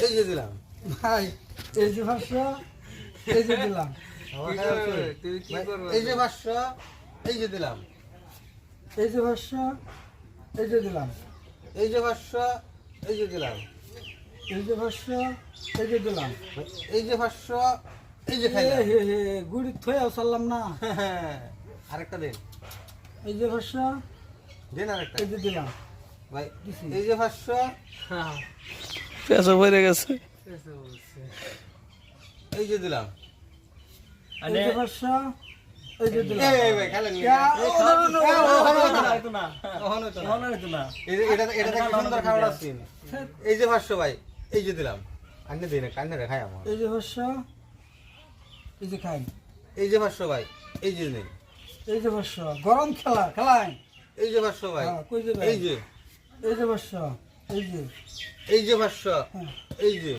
এই যে দিলাম ভাই এই যে 500 এই যে দিলাম তুই কি করবি? এই যে 500 এই যে দিলাম এই যে 500 এই যে দিলাম এই যে 500 এই যে দিলাম এই যে 500 এই যে দিলাম এই যে 500 এই যে খাইলাম হে হে গুড়ি থইয়াও চাললাম না আরেকটা দিন এই যে 500 দিন আরেকটা এই যে দিলাম ভাই এই যে 500 হ্যাঁ, পেঁচা পড়ে গেছে। এসে বলছে। এই যে দিলাম এই যে 500 এই যে দিলাম এই ভাই খেলেন নি? এই খাওয়া দাওয়া হয়তো না, কখনো তো না। হয়তো না। এটা থেকে সুন্দর খাবার আসছে এই যে 500 ভাই এই যে দিলাম আন্নে দিন কান্নে রে খাই আমার এই যে 500 এই যে খাই এই যে 500 ভাই এই যে নেই এই যে 500 গরম খেলাই এই যে 500 ভাই হ্যাঁ, কই যে ভাই? এই যে এই যে 500 এই যে এই যে 500 হ্যাঁ এই যে